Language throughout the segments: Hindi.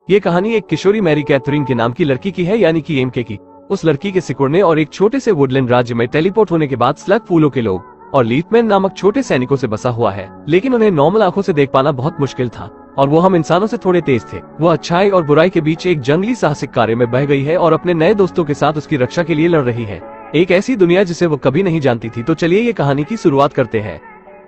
ये कहानी एक किशोरी मैरी कैथरीन के नाम की लड़की की है, यानी कि एमके की। उस लड़की के सिकुड़ने और एक छोटे से वुडलैंड राज्य में टेलीपोर्ट होने के बाद स्लग फूलों के लोग और लीफमैन नामक छोटे सैनिकों से बसा हुआ है, लेकिन उन्हें नॉर्मल आंखों से देख पाना बहुत मुश्किल था और वो हम इंसानों से थोड़े तेज थे। वो अच्छाई और बुराई के बीच एक जंगली साहसिक कार्य में बह गई है और अपने नए दोस्तों के साथ उसकी रक्षा के लिए लड़ रही है, एक ऐसी दुनिया जिसे वो कभी नहीं जानती थी। तो चलिए ये कहानी की शुरुआत करते हैं।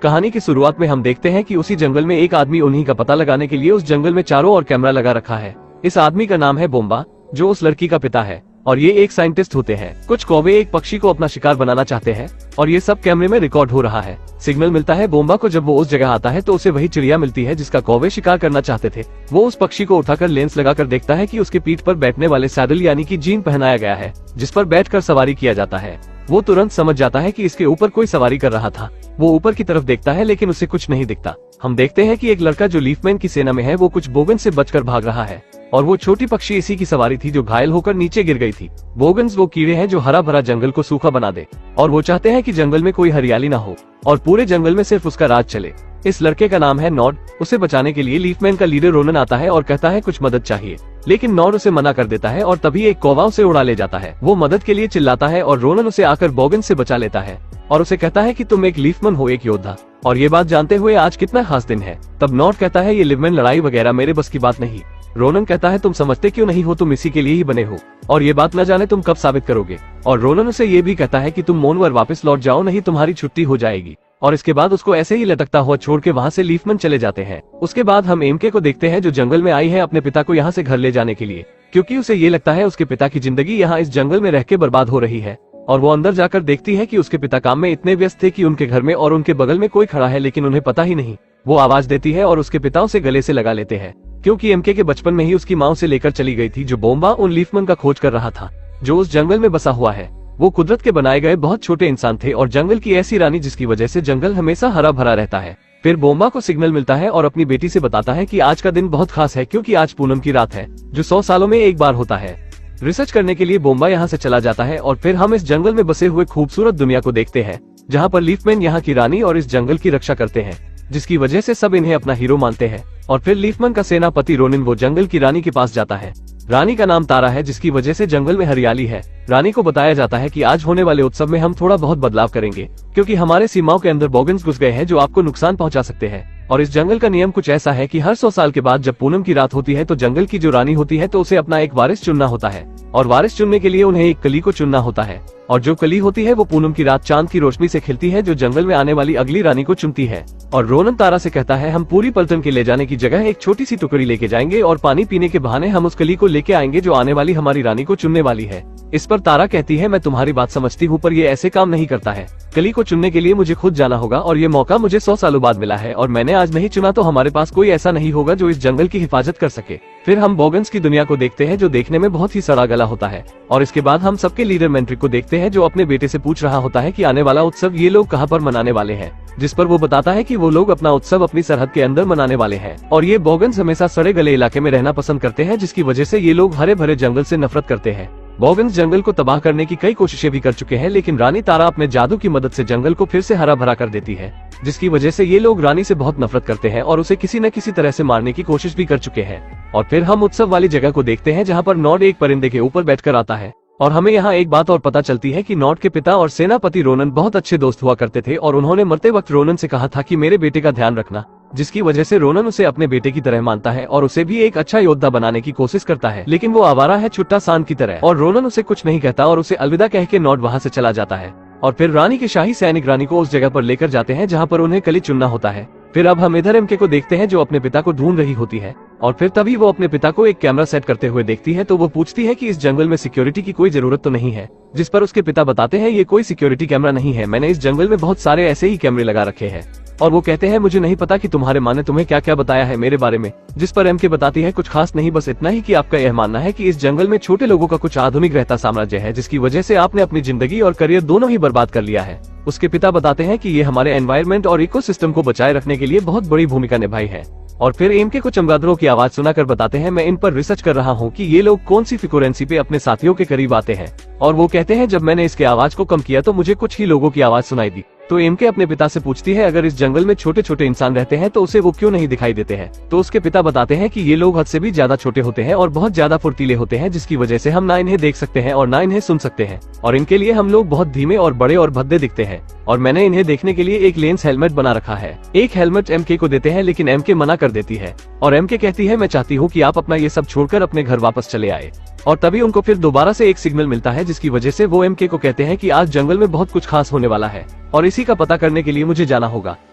कहानी की शुरुआत में हम देखते हैं कि उसी जंगल में एक आदमी उन्हीं का पता लगाने के लिए उस जंगल में चारों ओर कैमरा लगा रखा है। इस आदमी का नाम है बोम्बा, जो उस लड़की का पिता है और ये एक साइंटिस्ट होते हैं। कुछ कौवे एक पक्षी को अपना शिकार बनाना चाहते हैं और ये सब कैमरे में रिकॉर्ड हो रहा है। सिग्नल मिलता है बोम्बा को, जब वो उस जगह आता है तो उसे वही चिड़िया मिलती है जिसका कौवे शिकार करना चाहते थे। वो उस पक्षी को उठाकर लेंस लगाकर देखता है कि उसके पीठ पर बैठने वाले सैडल यानी कि जीन पहनाया गया है, जिस पर बैठकर सवारी किया जाता है। वो तुरंत समझ जाता है कि इसके ऊपर कोई सवारी कर रहा था। वो ऊपर की तरफ देखता है लेकिन उसे कुछ नहीं दिखता। हम देखते हैं कि एक लड़का जो लीफमैन की सेना में है वो कुछ बोगन से बचकर भाग रहा है और वो छोटी पक्षी इसी की सवारी थी जो घायल होकर नीचे गिर गई थी। बोगन्स वो कीड़े हैं जो हरा भरा जंगल को सूखा बना दे और वो चाहते हैं कि जंगल में कोई हरियाली ना हो और पूरे जंगल में सिर्फ उसका राज चले। इस लड़के का नाम है नॉड। उसे बचाने के लिए लीफमैन का लीडर रोनन आता है और कहता है कुछ मदद चाहिए, लेकिन नॉड उसे मना कर देता है और तभी एक कौवा उसे उड़ा ले जाता है। वो मदद के लिए चिल्लाता है और रोनन उसे आकर बोगन से बचा लेता है और उसे कहता है कि तुम एक लीफमैन हो, एक योद्धा, और ये बात जानते हुए आज कितना खास दिन है। तब नॉड कहता है ये लिवमैन लड़ाई वगैरह मेरे बस की बात नहीं। रोनन कहता है तुम समझते क्यों नहीं हो, तुम इसी के लिए ही बने हो और ये बात न जाने तुम कब साबित करोगे। और रोनन उसे ये भी कहता है कि तुम मोनवर वापस लौट जाओ, नहीं तुम्हारी छुट्टी हो जाएगी। और इसके बाद उसको ऐसे ही लटकता हुआ छोड़ के वहाँ से लीफमैन चले जाते हैं। उसके बाद हम एमके को देखते हैं जो जंगल में आई है अपने पिता को यहाँ से घर ले जाने के लिए, क्योंकि उसे ये लगता है उसके पिता की जिंदगी यहाँ इस जंगल में रह के बर्बाद हो रही है। और वो अंदर जाकर देखती है कि उसके पिता काम में इतने व्यस्त थे कि उनके घर में और उनके बगल में कोई खड़ा है, लेकिन उन्हें पता ही नहीं। वो आवाज देती है और उसके पिता उसे गले से लगा लेते हैं, क्योंकि एमके के बचपन में ही उसकी माँ उसे लेकर चली गई थी, जो बोम्बा उन लीफमैन का खोज कर रहा था जो उस जंगल में बसा हुआ है। वो कुदरत के बनाए गए बहुत छोटे इंसान थे और जंगल की ऐसी रानी जिसकी वजह से जंगल हमेशा हरा भरा रहता है। फिर बोम्बा को सिग्नल मिलता है और अपनी बेटी से बताता है कि आज का दिन बहुत खास है, क्योंकि आज पूनम की रात है जो 100 सालों में एक बार होता है। रिसर्च करने के लिए बोम्बा यहाँ से चला जाता है और फिर हम इस जंगल में बसे हुए खूबसूरत दुनिया को देखते हैं, जहाँ पर लीफमैन यहाँ की रानी और इस जंगल की रक्षा करते हैं, जिसकी वजह से सब इन्हें अपना हीरो मानते हैं। और फिर लीफमैन का सेनापति रोनिन वो जंगल की रानी के पास जाता है। रानी का नाम तारा है, जिसकी वजह से जंगल में हरियाली है। रानी को बताया जाता है कि आज होने वाले उत्सव में हम थोड़ा बहुत बदलाव करेंगे, क्योंकि हमारे सीमाओं के अंदर बोगन्स घुस गए हैं जो आपको नुकसान पहुंचा सकते हैं। और इस जंगल का नियम कुछ ऐसा है कि हर 100 साल के बाद जब पूनम की रात होती है तो जंगल की जो रानी होती है तो उसे अपना एक वारिस चुनना होता है और वारिस चुनने के लिए उन्हें एक कली को चुनना होता है और जो कली होती है वो पूनम की रात चांद की रोशनी से खिलती है, जो जंगल में आने वाली अगली रानी को चुनती है। और रोनन तारा से कहता है हम पूरी पलटन के ले जाने की जगह एक छोटी सी टुकड़ी लेके जाएंगे और पानी पीने के बहाने हम उस कली को लेके आएंगे जो आने वाली हमारी रानी को चुनने वाली है। इस पर तारा कहती है मैं तुम्हारी बात समझती हूँ, पर ये ऐसे काम नहीं करता है। कली को चुनने के लिए मुझे खुद जाना होगा और ये मौका मुझे 100 सालों बाद मिला है और मैंने आज नहीं चुना तो हमारे पास कोई ऐसा नहीं होगा जो इस जंगल की हिफाजत कर सके। फिर हम बोगन्स की दुनिया को देखते हैं जो देखने में बहुत ही सड़ा गला होता है और इसके बाद हम सबके लीडर मैंट्रिक को देखते हैं जो अपने बेटे से पूछ रहा होता है कि आने वाला उत्सव ये लोग कहाँ पर मनाने वाले हैं, जिस पर वो बताता है कि वो लोग अपना उत्सव अपनी सरहद के अंदर मनाने वाले हैं और ये बोगन्स हमेशा सड़े गले इलाके में रहना पसंद करते हैं, जिसकी वजह से ये लोग हरे भरे जंगल से नफरत करते हैं। बोगन्स जंगल को तबाह करने की कई कोशिशें भी कर चुके हैं, लेकिन रानी तारा अपने जादू की मदद से जंगल को फिर से हरा भरा कर देती है, जिसकी वजह से ये लोग रानी से बहुत नफरत करते हैं और उसे किसी न किसी तरह से मारने की कोशिश भी कर चुके हैं। और फिर हम उत्सव वाली जगह को देखते हैं जहाँ पर नॉड एक परिंदे के ऊपर बैठकर आता है और हमें यहाँ एक बात और पता चलती है कि नॉड के पिता और सेनापति रोनन बहुत अच्छे दोस्त हुआ करते थे और उन्होंने मरते वक्त रोनन से कहा था कि मेरे बेटे का ध्यान रखना, जिसकी वजह से रोनन उसे अपने बेटे की तरह मानता है और उसे भी एक अच्छा योद्धा बनाने की कोशिश करता है, लेकिन वो आवारा है छुट्टा सांड की तरह और रोनन उसे कुछ नहीं कहता और उसे अलविदा कह के नॉड वहाँ से चला जाता है। और फिर रानी के शाही सैनिक रानी को उस जगह पर लेकर जाते हैं जहाँ पर उन्हें कली चुनना होता है। फिर अब हम इधर एमके को देखते हैं जो अपने पिता को ढूंढ रही होती है और फिर तभी वो अपने पिता को एक कैमरा सेट करते हुए देखती है तो वो पूछती है कि इस जंगल में सिक्योरिटी की कोई जरूरत तो नहीं है, जिस पर उसके पिता बताते हैं ये कोई सिक्योरिटी कैमरा नहीं है, मैंने इस जंगल में बहुत सारे ऐसे ही कैमरे लगा रखे हैं। और वो कहते हैं मुझे नहीं पता कि तुम्हारे माँ ने तुम्हें क्या क्या बताया है मेरे बारे में, जिस पर एमके बताती है कुछ खास नहीं, बस इतना ही कि आपका यह मानना है कि इस जंगल में छोटे लोगों का कुछ आधुनिक रहता साम्राज्य है, जिसकी वजह से आपने अपनी जिंदगी और करियर दोनों ही बर्बाद कर लिया है। उसके पिता बताते हैं कि ये हमारे एनवायरनमेंट और इकोसिस्टम को बचाए रखने के लिए बहुत बड़ी भूमिका निभाई है। और फिर एमके को चमगादड़ों की आवाज सुनाकर बताते हैं मैं इन पर रिसर्च कर रहा हूँ कि ये लोग कौन सी फ्रीक्वेंसी पे अपने साथियों के करीब आते हैं। और वो कहते हैं जब मैंने इसके आवाज को कम किया तो मुझे कुछ ही लोगों की आवाज सुनाई दी तो एमके अपने पिता से पूछती है अगर इस जंगल में छोटे छोटे इंसान रहते हैं तो उसे वो क्यों नहीं दिखाई देते हैं। तो उसके पिता बताते हैं कि ये लोग हद से भी ज्यादा छोटे होते हैं और बहुत ज्यादा फुर्तीले होते हैं, जिसकी वजह से हम ना इन्हें देख सकते हैं और ना इन्हें सुन सकते हैं, और इनके लिए हम लोग बहुत धीमे और बड़े और भद्दे दिखते हैं, और मैंने इन्हें देखने के लिए एक लेंस हेलमेट बना रखा है। एक हेलमेट एमके को देते हैं, लेकिन एमके मना कर देती है और एमके कहती है मैं चाहती हूँ कि आप अपना ये सब छोड़कर अपने घर वापस चले आए। और तभी उनको फिर दोबारा से एक सिग्नल मिलता है, जिसकी वजह से वो एमके को कहते हैं कि आज जंगल में बहुत कुछ खास होने वाला है और इसी का पता करने के लिए मुझे जाना होगा।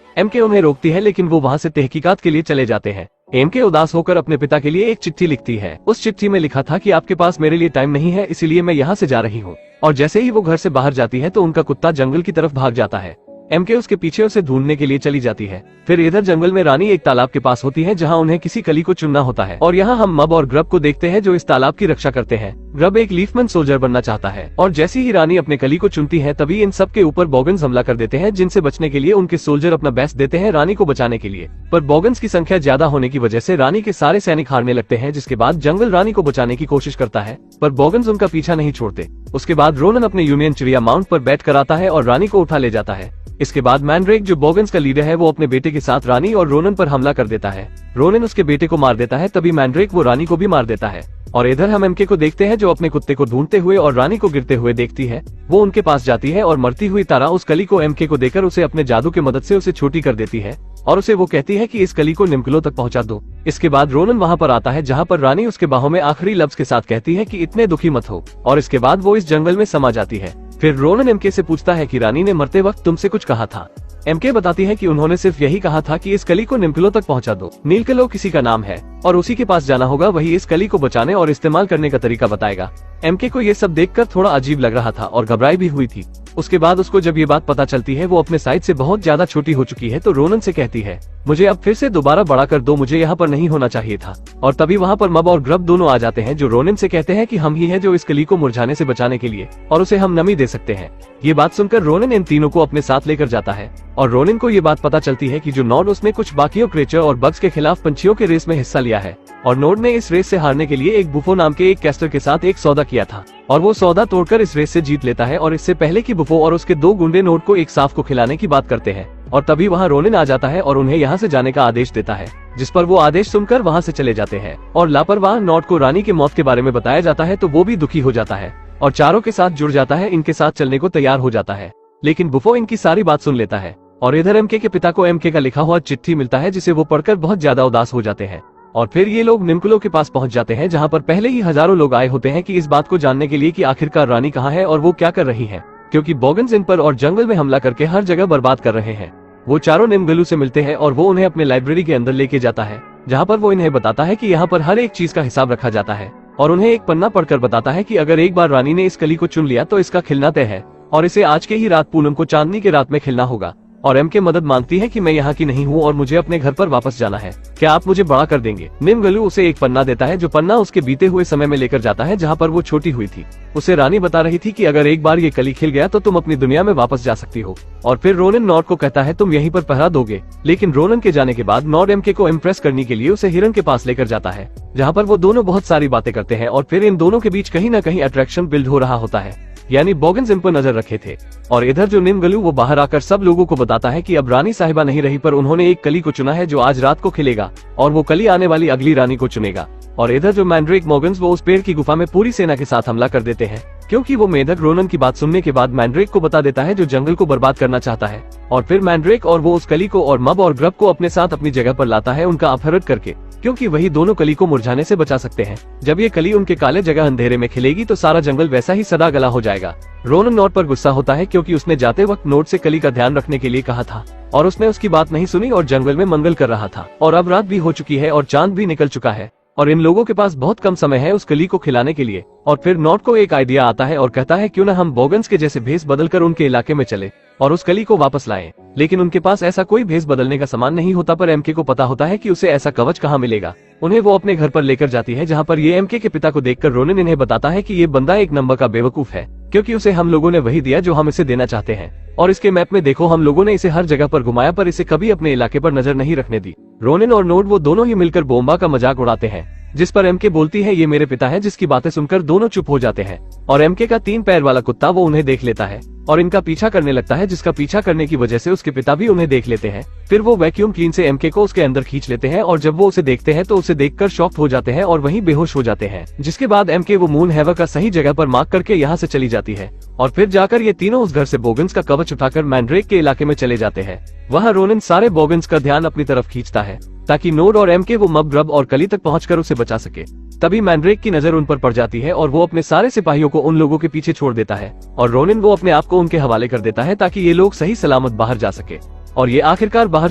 एमके उन्हें रोकती है, लेकिन वो वहाँ से तहकीकात के लिए चले जाते हैं। एमके उदास होकर अपने पिता के लिए एक चिट्ठी लिखती है। उस चिट्ठी में लिखा था कि आपके पास मेरे लिए टाइम नहीं है, इसीलिए मैं यहाँ से जा रही हूँ। और जैसे ही वो घर से बाहर जाती है तो उनका कुत्ता जंगल की तरफ भाग जाता है। एमके उसके पीछे उसे ढूंढने के लिए चली जाती है। फिर इधर जंगल में रानी एक तालाब के पास होती है, जहां उन्हें किसी कली को चुनना होता है, और यहाँ हम मब और ग्रब को देखते हैं जो इस तालाब की रक्षा करते हैं। ग्रब एक लीफमैन सोल्जर बनना चाहता है, और जैसे ही रानी अपने कली को चुनती है तभी इन सब के ऊपर बॉगन्स हमला कर देते हैं, जिनसे बचने के लिए उनके सोल्जर अपना बेस्ट देते हैं रानी को बचाने के लिए। पर बॉगन्स की संख्या ज्यादा होने की वजह से रानी के सारे सैनिक हारने लगते हैं, जिसके बाद जंगल रानी को बचाने की कोशिश करता है, पर बॉगन्स उनका पीछा नहीं छोड़ते। उसके बाद रोनन अपने यूनियन चिड़िया माउंट पर बैठ कर आता है और रानी को उठा ले जाता है। इसके बाद मैंड्रेक जो बॉगन्स का लीडर है वो अपने बेटे के साथ रानी और रोनन पर हमला कर देता है। रोनन उसके बेटे को मार देता है, तभी मैंड्रेक वो रानी को भी मार देता है। और इधर हम एमके को देखते हैं जो अपने कुत्ते को ढूंढते हुए और रानी को गिरते हुए देखती है। वो उनके पास जाती है और मरती हुई तारा उस कली को एमके को देकर उसे अपने जादू की मदद से उसे छोटी कर देती है और उसे वो कहती है कि इस कली को निमकलो तक पहुंचा दो। इसके बाद रोनन वहां पर आता है, जहां पर रानी उसके बाहों में आखिरी लफ्ज के साथ कहती है कि इतने दुखी मत हो, और इसके बाद वो इस जंगल में समा जाती है। फिर रोनन एमके से पूछता है कि रानी ने मरते वक्त तुमसे कुछ कहा था। एमके बताती है कि उन्होंने सिर्फ यही कहा था कि इस कली को निमकलो तक पहुंचा दो। नीलकलो किसी का नाम है और उसी के पास जाना होगा, वही इस कली को बचाने और इस्तेमाल करने का तरीका बताएगा। एमके को ये सब देखकर थोड़ा अजीब लग रहा था और घबराई भी हुई थी। उसके बाद उसको जब ये बात पता चलती है वो अपने साइज से बहुत ज्यादा छोटी हो चुकी है, तो रोनन से कहती है मुझे अब फिर से दोबारा बड़ा कर दो, मुझे यहाँ पर नहीं होना चाहिए था। और तभी वहाँ पर मब और ग्रब दोनों आ जाते हैं, जो रोनन से कहते हैं कि हम ही है जो इस कली को मुरझाने से बचाने के लिए और उसे हम नमी दे सकते हैं। ये बात सुनकर रोनन इन तीनों को अपने साथ लेकर जाता है और रोनन को ये बात पता चलती है कि जो नॉड उसने कुछ बाकियों क्रेचर और बग्स के खिलाफ पंछियों के रेस में हिस्सा लिया है, और नोड ने इस रेस से हारने के लिए एक बुफो नाम के एक कैस्टर के साथ एक सौदा किया था, और वो सौदा तोड़कर इस रेस से जीत लेता है। और इससे पहले कि बुफो और उसके दो गुंडे नोड को एक सांप को खिलाने की बात करते हैं, और तभी वहाँ रोनिन आ जाता है और उन्हें यहाँ से जाने का आदेश देता है, जिस पर वो आदेश सुनकर वहाँ से चले जाते हैं। और लापरवाह नॉड को रानी के मौत के बारे में बताया जाता है, तो वो भी दुखी हो जाता है और चारों के साथ जुड़ जाता है, इनके साथ चलने को तैयार हो जाता है। लेकिन बुफो इनकी सारी बात सुन लेता है और इधर एमके के पिता को एमके का लिखा हुआ चिट्ठी मिलता है, जिसे वो पढ़कर बहुत ज्यादा उदास हो जाते हैं। और फिर ये लोग निमकलो के पास पहुंच जाते हैं, जहां पर पहले ही हजारों लोग आए होते हैं कि इस बात को जानने के लिए कि आखिरकार रानी कहाँ है और वो क्या कर रही है, क्योंकि बॉगन्स इन पर और जंगल में हमला करके हर जगह बर्बाद कर रहे हैं। वो चारों निमगलू से मिलते हैं और वो उन्हें अपने लाइब्रेरी के अंदर लेके जाता है, जहाँ पर वो इन्हें बताता है कि यहाँ पर हर एक चीज का हिसाब रखा जाता है, और उन्हें एक पन्ना पढ़कर बताता है कि अगर एक बार रानी ने इस कली को चुन लिया तो इसका खिलना तय है, और इसे आज के ही रात पूनम को चांदनी के रात में खिलना होगा। और एमके मदद मांगती है कि मैं यहाँ की नहीं हूँ और मुझे अपने घर पर वापस जाना है, क्या आप मुझे बड़ा कर देंगे। निमगलू उसे एक पन्ना देता है, जो पन्ना उसके बीते हुए समय में लेकर जाता है, जहाँ पर वो छोटी हुई थी। उसे रानी बता रही थी कि अगर एक बार ये कली खिल गया तो तुम अपनी दुनिया में वापस जा सकती हो। और फिर रोनन नॉड को कहता है तुम यहीं पर पहरा दोगे, लेकिन रोनन के जाने के बाद नॉड एमके को इम्प्रेस करने के लिए उसे हिरन के पास लेकर जाता है, जहाँ पर वो दोनों बहुत सारी बातें करते हैं, और फिर इन दोनों के बीच कहीं न कहीं अट्रैक्शन बिल्ड हो रहा होता है, यानी बॉगन्स इन पर नजर रखे थे। और इधर जो निमगलू वो बाहर आकर सब लोगों को बताता है कि अब रानी साहिबा नहीं रही, पर उन्होंने एक कली को चुना है जो आज रात को खिलेगा, और वो कली आने वाली अगली रानी को चुनेगा। और इधर जो मैंड्रेक मॉगन्स वो उस पेड़ की गुफा में पूरी सेना के साथ हमला कर देते हैं, क्योंकि वो मेढक रोनन की बात सुनने के बाद मैंड्रेक को बता देता है जो जंगल को बर्बाद करना चाहता है। और फिर मैंड्रेक और वो उस कली को और मब और ग्रब को अपने साथ अपनी जगह पर लाता है, उनका अपहरण करके, क्योंकि वही दोनों कली को मुरझाने से बचा सकते हैं। जब ये कली उनके काले जगह अंधेरे में खिलेगी तो सारा जंगल वैसा ही सदा गला हो जाएगा। रोनन नोड पर गुस्सा होता है, क्योंकि उसने जाते वक्त नोड से कली का ध्यान रखने के लिए कहा था, और उसने उसकी बात नहीं सुनी और जंगल में मंगल कर रहा था। और अब रात भी हो चुकी है और चांद भी निकल चुका है, और इन लोगों के पास बहुत कम समय है उस कली को खिलाने के लिए। और फिर नॉट को एक आइडिया आता है और कहता है क्यों न हम बॉगन्स के जैसे भेस बदलकर उनके इलाके में चले और उस कली को वापस लाएं। लेकिन उनके पास ऐसा कोई भेस बदलने का सामान नहीं होता, पर एमके को पता होता है कि उसे ऐसा कवच कहाँ मिलेगा। उन्हें वो अपने घर पर लेकर जाती है, जहाँ पर ये एमके के पिता को देखकर रोनिन इन्हें बताता है कि ये बंदा एक नंबर का बेवकूफ है, क्योंकि उसे हम लोगों ने वही दिया जो हम इसे देना चाहते हैं। और इसके मैप में देखो, हम लोगों ने इसे हर जगह पर घुमाया, पर इसे कभी अपने इलाके पर नजर नहीं रखने दी। रोनिन और नोड वो दोनों ही मिलकर बोम्बा का मजाक उड़ाते हैं, जिस पर एमके बोलती है ये मेरे पिता है, जिसकी बातें सुनकर दोनों चुप हो जाते हैं। और एमके का 3 पैर वाला कुत्ता वो उन्हें देख लेता है और इनका पीछा करने लगता है, जिसका पीछा करने की वजह से उसके पिता भी उन्हें देख लेते हैं। फिर वो वैक्यूम क्लीन से एमके को उसके अंदर खींच लेते हैं और जब वो उसे देखते हैं तो उसे देखकर शॉक्ड हो जाते हैं और वहीं बेहोश हो जाते हैं। जिसके बाद एमके वो मून हैवक का सही जगह पर मार्क करके यहाँ से चली जाती है और फिर जाकर ये तीनों उस घर से बोगन्स का कवच उठाकर मैंड्रेक के इलाके में चले जाते हैं। वहाँ रोनिन सारे बोगन्स का ध्यान अपनी तरफ खींचता है ताकि नोड और एमके वो मब ग्रब और कली तक पहुंचकर उसे बचा सके। तभी मैंड्रेक की नजर उन पर पड़ जाती है और वो अपने सारे सिपाहियों को उन लोगों के पीछे छोड़ देता है और रोनिन वो अपने आप को उनके हवाले कर देता है ताकि ये लोग सही सलामत बाहर जा सके। और ये आखिरकार बाहर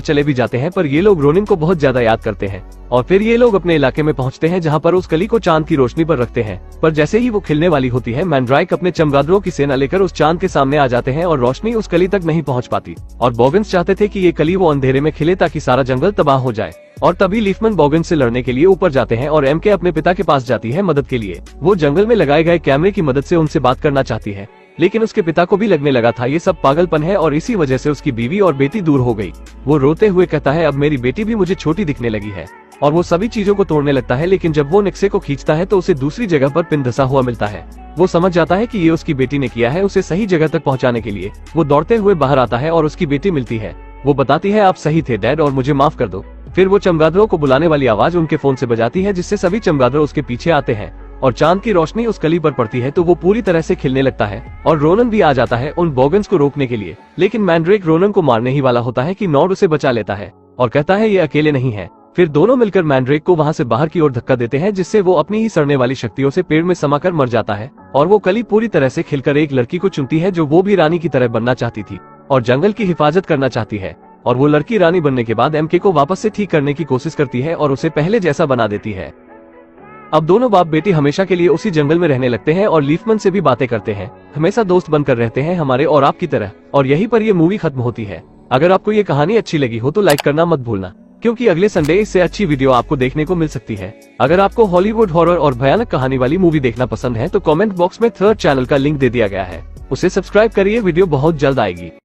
चले भी जाते हैं, पर ये लोग रोनिन को बहुत ज्यादा याद करते हैं। और फिर ये लोग अपने इलाके में पहुंचते हैं जहां पर उस कली को चांद की रोशनी पर रखते हैं। पर जैसे ही वो खिलने वाली होती है, मैंड्राइक अपने चमगादड़ों की सेना लेकर उस चांद के सामने आ जाते हैं और रोशनी उस कली तक नहीं पहुंच पाती। और बोगन्स चाहते थे कि ये कली वो अंधेरे में खिले ताकि सारा जंगल तबाह हो जाए। और तभी लीफमैन बोगन्स से लड़ने के लिए ऊपर जाते हैं और एमके अपने पिता के पास जाती है मदद के लिए। वो जंगल में लगाए गए कैमरे की मदद से उनसे बात करना चाहती है, लेकिन उसके पिता को भी लगने लगा था ये सब पागलपन है और इसी वजह से उसकी बीवी और बेटी दूर हो गई। वो रोते हुए कहता है अब मेरी बेटी भी मुझे छोटी दिखने लगी है और वो सभी चीजों को तोड़ने लगता है। लेकिन जब वो निक्से को खींचता है तो उसे दूसरी जगह पर पिन धसा हुआ मिलता है। वो समझ जाता है कि ये उसकी बेटी ने किया है उसे सही जगह तक पहुंचाने के लिए। वो दौड़ते हुए बाहर आता है और उसकी बेटी मिलती है। वो बताती है आप सही थे डैड और मुझे माफ कर दो। फिर वो चमगादड़ों को बुलाने वाली आवाज उनके फोन से बजाती है, जिससे सभी चमगादड़ उसके पीछे आते हैं और चांद की रोशनी उस कली पर पड़ती है तो वो पूरी तरह से खिलने लगता है। और रोनन भी आ जाता है उन बोगन्स को रोकने के लिए, लेकिन मैंड्रेक रोनन को मारने ही वाला होता है कि नॉड उसे बचा लेता है और कहता है ये अकेले नहीं है। फिर दोनों मिलकर मैंड्रेक को वहां से बाहर की ओर धक्का देते हैं, जिससे वो अपनी ही सड़ने वाली शक्तियों से पेड़ में समाकर मर जाता है। और वो कली पूरी तरह से खिलकर एक लड़की को चुनती है जो वो भी रानी की तरह बनना चाहती थी और जंगल की हिफाजत करना चाहती है। और वो लड़की रानी बनने के बाद एमके को वापस से ठीक करने की कोशिश करती है और उसे पहले जैसा बना देती है। अब दोनों बाप बेटी हमेशा के लिए उसी जंगल में रहने लगते हैं और लीफमैन से भी बातें करते हैं, हमेशा दोस्त बनकर रहते हैं हमारे और आपकी तरह। और यहीं पर ये मूवी खत्म होती है। अगर आपको ये कहानी अच्छी लगी हो तो लाइक करना मत भूलना, क्योंकि अगले संडे इससे अच्छी वीडियो आपको देखने को मिल सकती है। अगर आपको हॉलीवुड हॉरर और भयानक कहानी वाली मूवी देखना पसंद है तो कमेंट बॉक्स में थर्ड चैनल का लिंक दे दिया गया है, उसे सब्सक्राइब करिए। वीडियो बहुत जल्द आएगी।